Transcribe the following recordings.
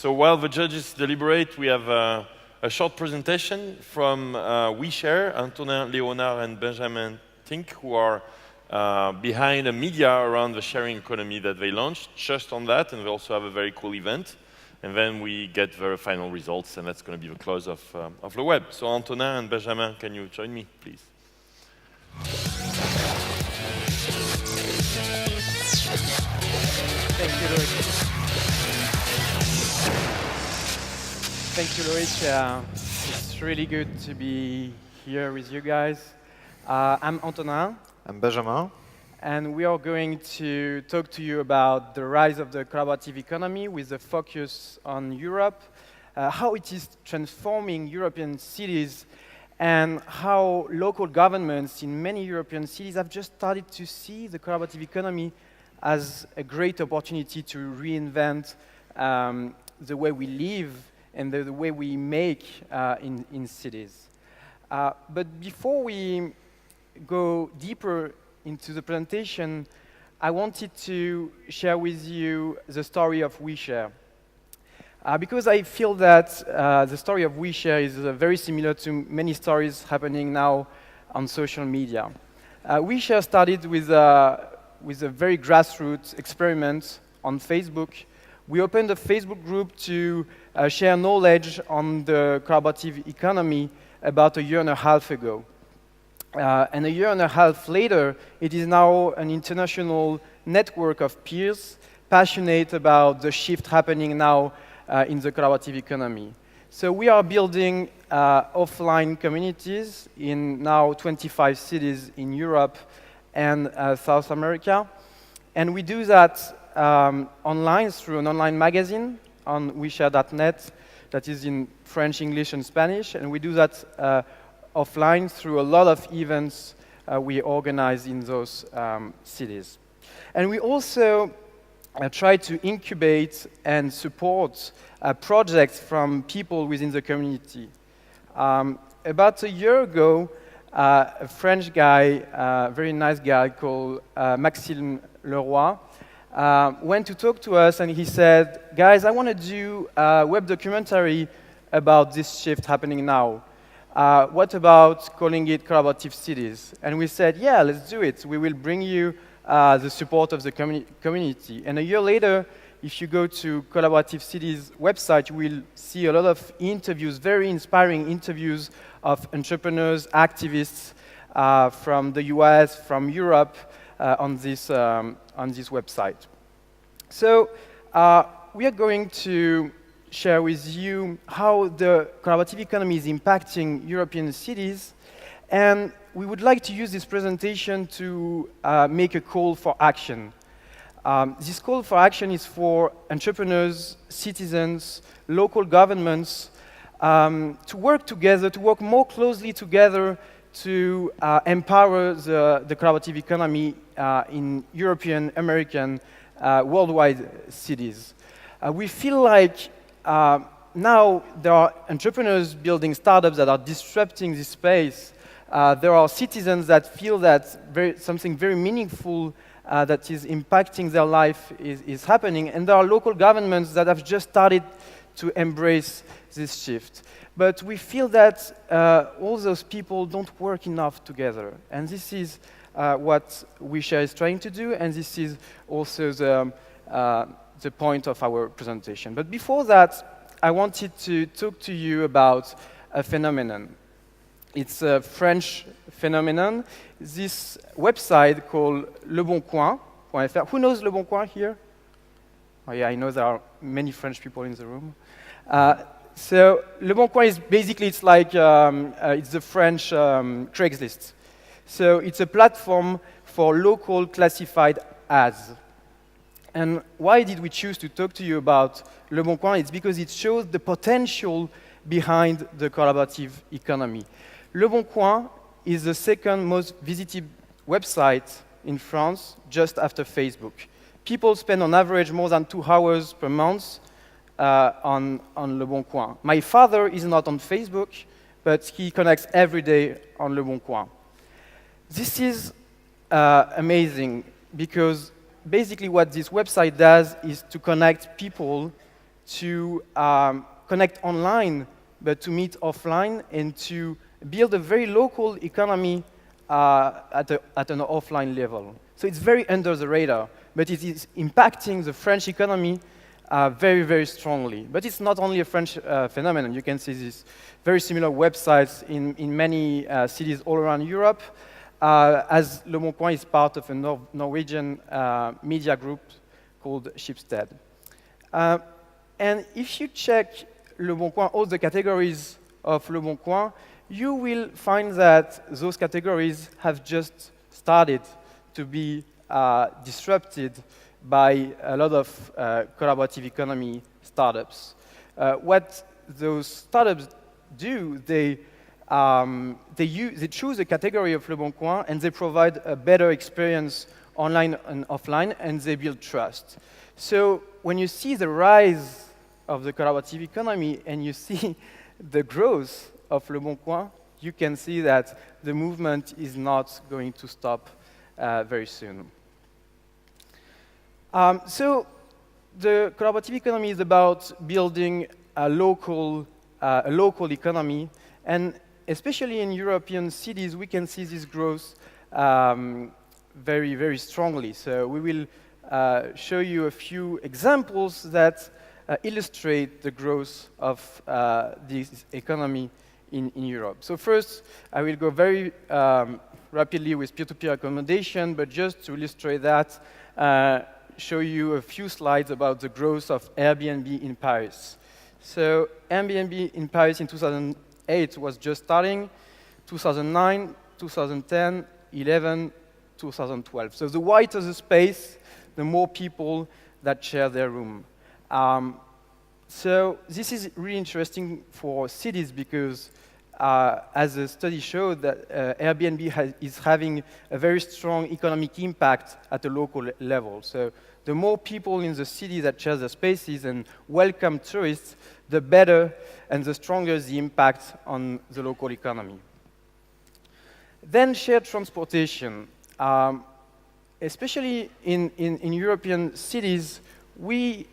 So while the judges deliberate, we have a short presentation from OuiShare, Antonin, Leonard, and Benjamin Tincq, who are behind a media around the sharing economy that they launched, just on that, and they also have a very cool event. And then we get the final results, and that's going to be the close of LeWeb. So Antonin and Benjamin, can you join me, please? Thank you, Loïc. Thank you, Loïc. It's really good to be here with you guys. I'm Antonin. I'm Benjamin. And we are going to talk to you about the rise of the collaborative economy with a focus on Europe, how it is transforming European cities, and how local governments in many European cities have just started to see the collaborative economy as a great opportunity to reinvent the way we live and the way we make in cities. But before we go deeper into the presentation, I wanted to share with you the story of OuiShare. Because I feel that the story of OuiShare is very similar to many stories happening now on social media. OuiShare started with a very grassroots experiment on Facebook. We opened a Facebook group to share knowledge on the collaborative economy about a year and a half ago. And a year and a half later, it is now an international network of peers passionate about the shift happening now in the collaborative economy. So we are building offline communities in now 25 cities in Europe and South America. And we do that online through an online magazine on OuiShare.net that is in French, English, and Spanish. And we do that offline through a lot of events we organize in those cities. And we also try to incubate and support projects from people within the community. About a year ago, a French guy, a very nice guy called Maxime Leroy, went to talk to us and he said, guys, I want to do a web documentary about this shift happening now. What about calling it collaborative cities? And we said, yeah, let's do it. We will bring you the support of the community. And a year later, if you go to Collaborative Cities website, you will see a lot of interviews, very inspiring interviews of entrepreneurs, activists from the US, from Europe on this website. So we are going to share with you how the collaborative economy is impacting European cities, and we would like to use this presentation to make a call for action. This call for action is for entrepreneurs, citizens, local governments to work together, to work more closely together to empower the collaborative economy in European, American, worldwide cities. We feel like now there are entrepreneurs building startups that are disrupting this space. There are citizens that feel that something very meaningful that is impacting their life is happening. And there are local governments that have just started to embrace this shift. But we feel that all those people don't work enough together. And this is what OuiShare is trying to do, and this is also the point of our presentation. But before that, I wanted to talk to you about a phenomenon. It's a French phenomenon. This website called leboncoin.fr. Who knows Le Bon Coin here? Oh yeah, I know there are many French people in the room. So Le Bon Coin is basically, it's like, it's the French Craigslist. So it's a platform for local classified ads. And why did we choose to talk to you about Le Bon Coin? It's because it shows the potential behind the collaborative economy. Le Bon Coin is the second most visited website in France, just after Facebook. People spend on average more than 2 hours per month on Le Bon Coin. My father is not on Facebook, but he connects every day on Le Bon Coin. This is amazing because basically what this website does is to connect people to connect online, but to meet offline, and to build a very local economy at an offline level. So it's very under the radar, but it is impacting the French economy very, very strongly. But it's not only a French phenomenon. You can see these very similar websites in many cities all around Europe, as Le Bon Coin is part of a Norwegian media group called Schibsted. And if you check Le Bon Coin, all the categories of Le Bon Coin, you will find that those categories have just started to be disrupted by a lot of collaborative economy startups. What those startups do, they choose a category of Le Bon Coin, and they provide a better experience online and offline, and they build trust. So when you see the rise of the collaborative economy and you see the growth of Le Bon Coin, you can see that the movement is not going to stop very soon. So the collaborative economy is about building a local economy, and especially in European cities, we can see this growth very, very strongly. So we will show you a few examples that illustrate the growth of this economy in Europe. So first, I will go very rapidly with peer-to-peer accommodation, but just to illustrate that, show you a few slides about the growth of Airbnb in Paris. So Airbnb in Paris in 2008 was just starting, 2009, 2010, 11, 2012. So the wider the space, the more people that share their room. So this is really interesting for cities because, as the study showed, that Airbnb is having a very strong economic impact at the local level. So the more people in the city that share the spaces and welcome tourists, the better and the stronger the impact on the local economy. Then shared transportation. Especially in European cities, we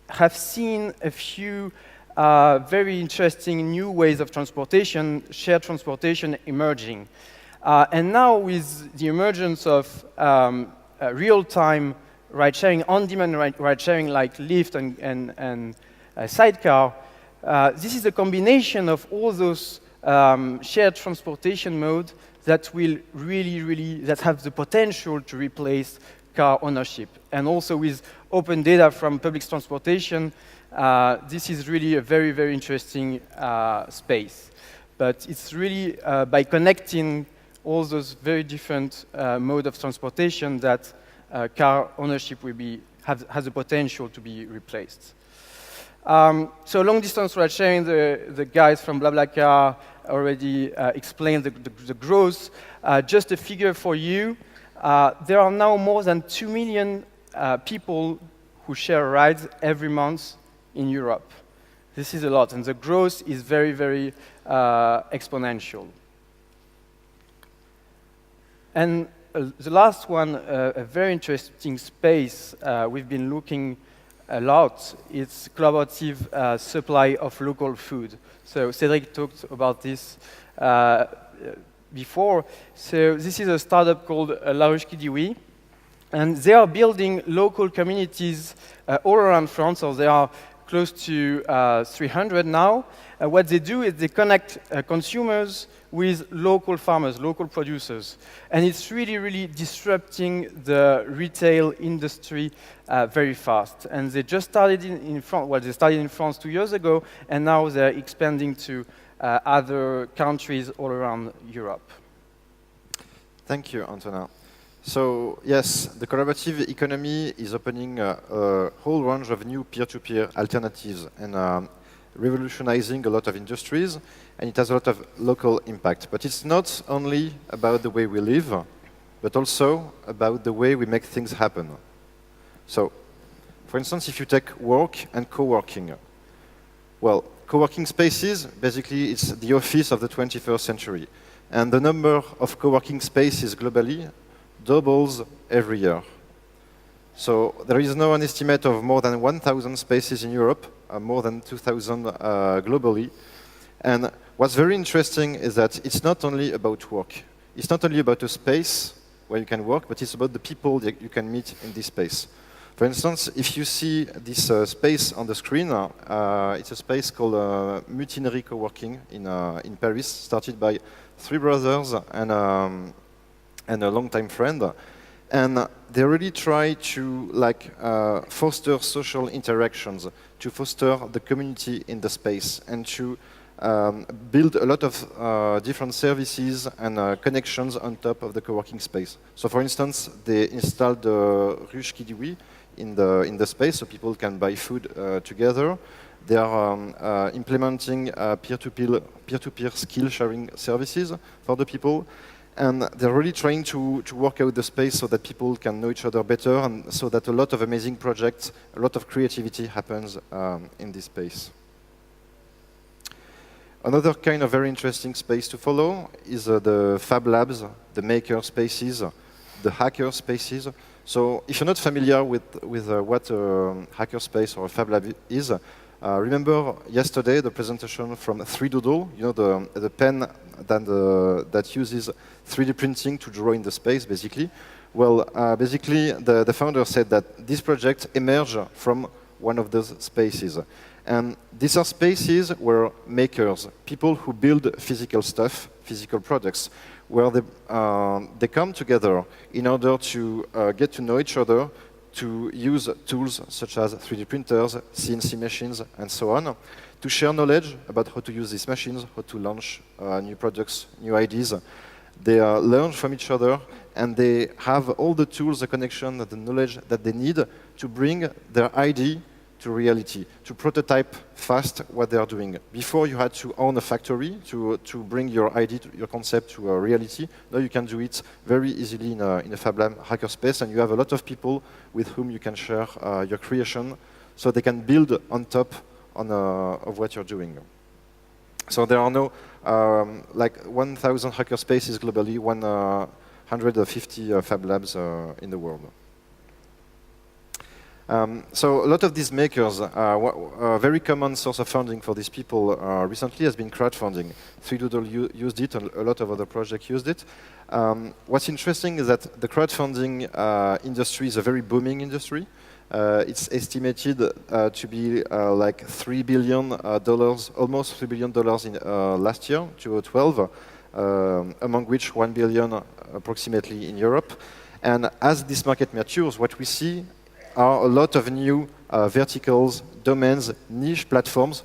have seen a few very interesting new ways of transportation, shared transportation emerging. And now with the emergence of real-time ride-sharing, on-demand ride-sharing like Lyft and Sidecar, this is a combination of all those shared transportation modes that will that have the potential to replace car ownership. And also with open data from public transportation, this is really a very, very interesting space. But it's really by connecting all those very different modes of transportation that car ownership has the potential to be replaced. So long-distance ride-sharing, the guys from BlaBlaCar already explained the growth. Just a figure for you. There are now more than 2 million people who share rides every month in Europe. This is a lot, and the growth is very, very exponential. And the last one, a very interesting space we've been looking a lot, it's collaborative supply of local food. So Cedric talked about this before. So this is a startup called La Ruche qui dit oui, and they are building local communities all around France. So they are close to 300 now. What they do is they connect consumers with local farmers, local producers. And it's really, really disrupting the retail industry very fast. And they just started in France, well, they started in France 2 years ago, and now they're expanding to other countries all around Europe. Thank you, Antonin. So, yes, the collaborative economy is opening a whole range of new peer-to-peer alternatives and revolutionizing a lot of industries, and it has a lot of local impact. But it's not only about the way we live, but also about the way we make things happen. So, for instance, if you take work and co-working, well, co-working spaces, basically it's the office of the 21st century. And the number of co-working spaces globally doubles every year. So there is now an estimate of more than 1,000 spaces in Europe, more than 2,000 globally. And what's very interesting is that it's not only about work. It's not only about a space where you can work, but it's about the people that you can meet in this space. For instance, if you see this space on the screen, it's a space called Mutinerie Co-working in Paris, started by 3 brothers and a long-time friend. And they really try to foster social interactions, to foster the community in the space, and to build a lot of different services and connections on top of the co-working space. So for instance, they installed the Ruche Kidiwi in the space so people can buy food together. They are implementing peer-to-peer skill sharing services for the people. And they're really trying to work out the space so that people can know each other better, and so that a lot of amazing projects, a lot of creativity happens in this space. Another kind of very interesting space to follow is the Fab Labs, the maker spaces, the hacker spaces. So if you're not familiar with what a hacker space or a Fab Lab is, remember yesterday the presentation from 3Doodle, you know, the pen that uses 3D printing to draw in the space, basically. Well, basically, the founder said that this project emerged from one of those spaces. And these are spaces where makers, people who build physical stuff, physical products, where they come together in order to get to know each other, to use tools such as 3D printers, CNC machines, and so on, to share knowledge about how to use these machines, how to launch new products, new ideas. They learn from each other, and they have all the tools, the connection, the knowledge that they need to bring their idea to reality, to prototype fast what they are doing. Before, you had to own a factory to bring your idea, your concept to a reality. Now you can do it very easily in a Fab Lab hackerspace, and you have a lot of people with whom you can share your creation, so they can build on top of what you're doing. So there are now like 1,000 hackerspaces globally, 150 Fab Labs in the world. So a lot of these makers, a very common source of funding for these people recently has been crowdfunding. 3Doodle used it, and a lot of other projects used it. What's interesting is that the crowdfunding industry is a very booming industry. It's estimated to be like $3 billion, almost $3 billion in last year, 2012, among which 1 billion approximately in Europe. And as this market matures, what we see are a lot of new verticals, domains, niche platforms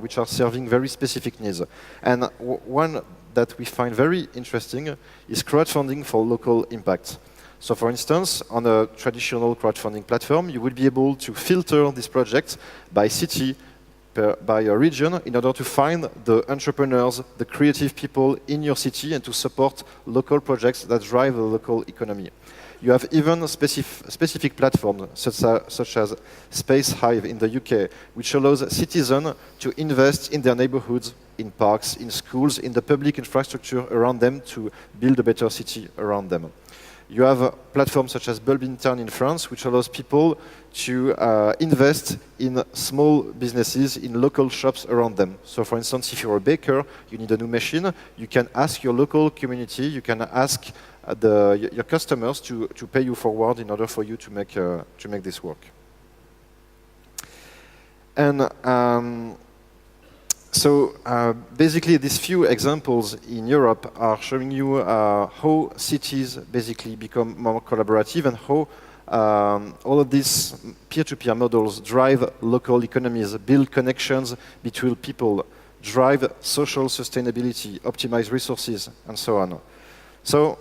which are serving very specific needs. And one that we find very interesting is crowdfunding for local impact. So for instance, on a traditional crowdfunding platform, you would be able to filter these projects by city, by a region, in order to find the entrepreneurs, the creative people in your city, and to support local projects that drive the local economy. You have even specific platforms, such as Space Hive in the UK, which allows citizens to invest in their neighborhoods, in parks, in schools, in the public infrastructure around them to build a better city around them. You have platforms such as Bulbintown in France, which allows people to invest in small businesses, in local shops around them. So for instance, if you're a baker, you need a new machine, you can ask your local community, you can ask your customers to pay you forward in order for you to make this work. And so basically, these few examples in Europe are showing you how cities basically become more collaborative, and how all of these peer-to-peer models drive local economies, build connections between people, drive social sustainability, optimize resources, and so on. So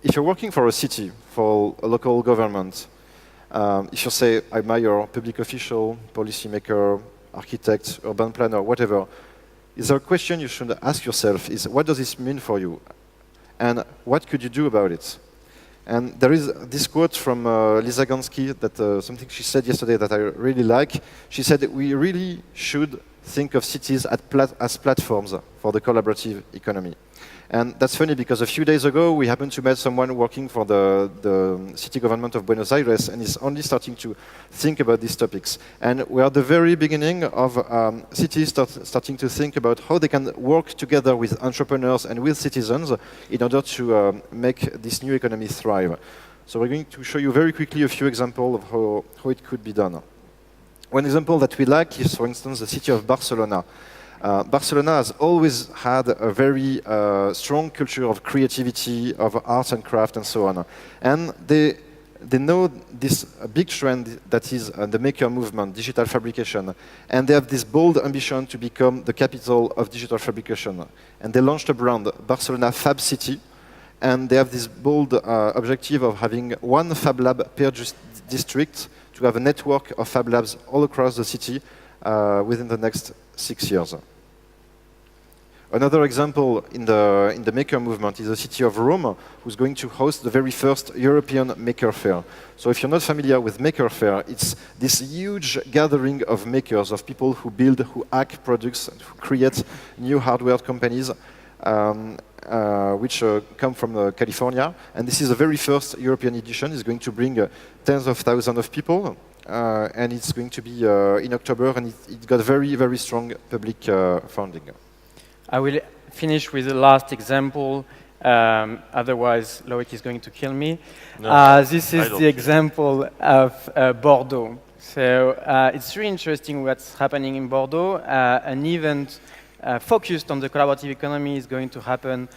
if you're working for a city, for a local government, if you say, I'm a public official, policymaker, architect, urban planner, whatever, is there a question you should ask yourself is, what does this mean for you? And what could you do about it? And there is this quote from Lisa Gansky, that something she said yesterday that I really like. She said that we really should think of cities as platforms for the collaborative economy. And that's funny because a few days ago we happened to meet someone working for the city government of Buenos Aires, and is only starting to think about these topics. And we're at the very beginning of cities starting to think about how they can work together with entrepreneurs and with citizens in order to make this new economy thrive. So we're going to show you very quickly a few examples of how it could be done. One example that we like is, for instance, the city of Barcelona. Barcelona has always had a very strong culture of creativity, of arts and craft, and so on. And they know this big trend that is the maker movement, digital fabrication. And they have this bold ambition to become the capital of digital fabrication. And they launched a brand, Barcelona Fab City. And they have this bold objective of having one Fab Lab per district, to have a network of Fab Labs all across the city within the next 6 years. Another example in the maker movement is the city of Rome, who's going to host the very first European Maker Faire. So if you're not familiar with Maker Faire, it's this huge gathering of makers, of people who build, who hack products, who create new hardware companies, which come from California. And this is the very first European edition. It's going to bring tens of thousands of people. And it's going to be in October, and it got very, very strong public funding. I will finish with the last example, otherwise Loic is going to kill me. No, this is the example of Bordeaux. So it's really interesting what's happening in Bordeaux. An event focused on the collaborative economy is going to happen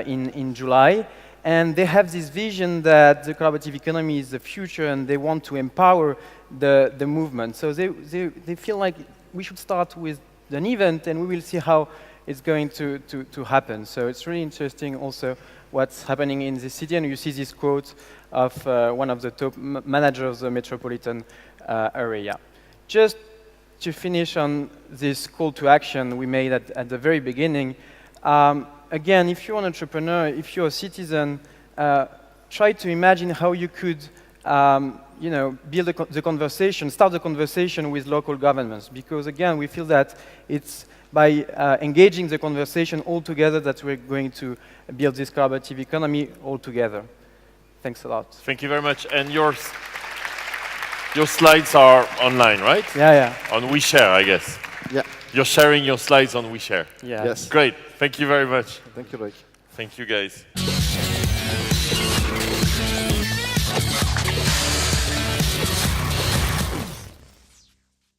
in July. And they have this vision that the collaborative economy is the future, and they want to empower the movement. So they feel like we should start with an event, and we will see how it's going to happen. So it's really interesting also what's happening in the city. And you see this quote of one of the top managers of the metropolitan area. Just to finish on this call to action we made at the very beginning, again, if you're an entrepreneur, if you're a citizen, try to imagine how you could build the conversation, start the conversation with local governments. Because again, we feel that it's by engaging the conversation all together that we're going to build this collaborative economy all together. Thanks a lot. Thank you very much. And your slides are online, right? Yeah. On OuiShare, I guess. Yeah. You're sharing your slides on OuiShare. Yeah. Yes. Great. Thank you very much. Thank you, Loic. Thank you, guys.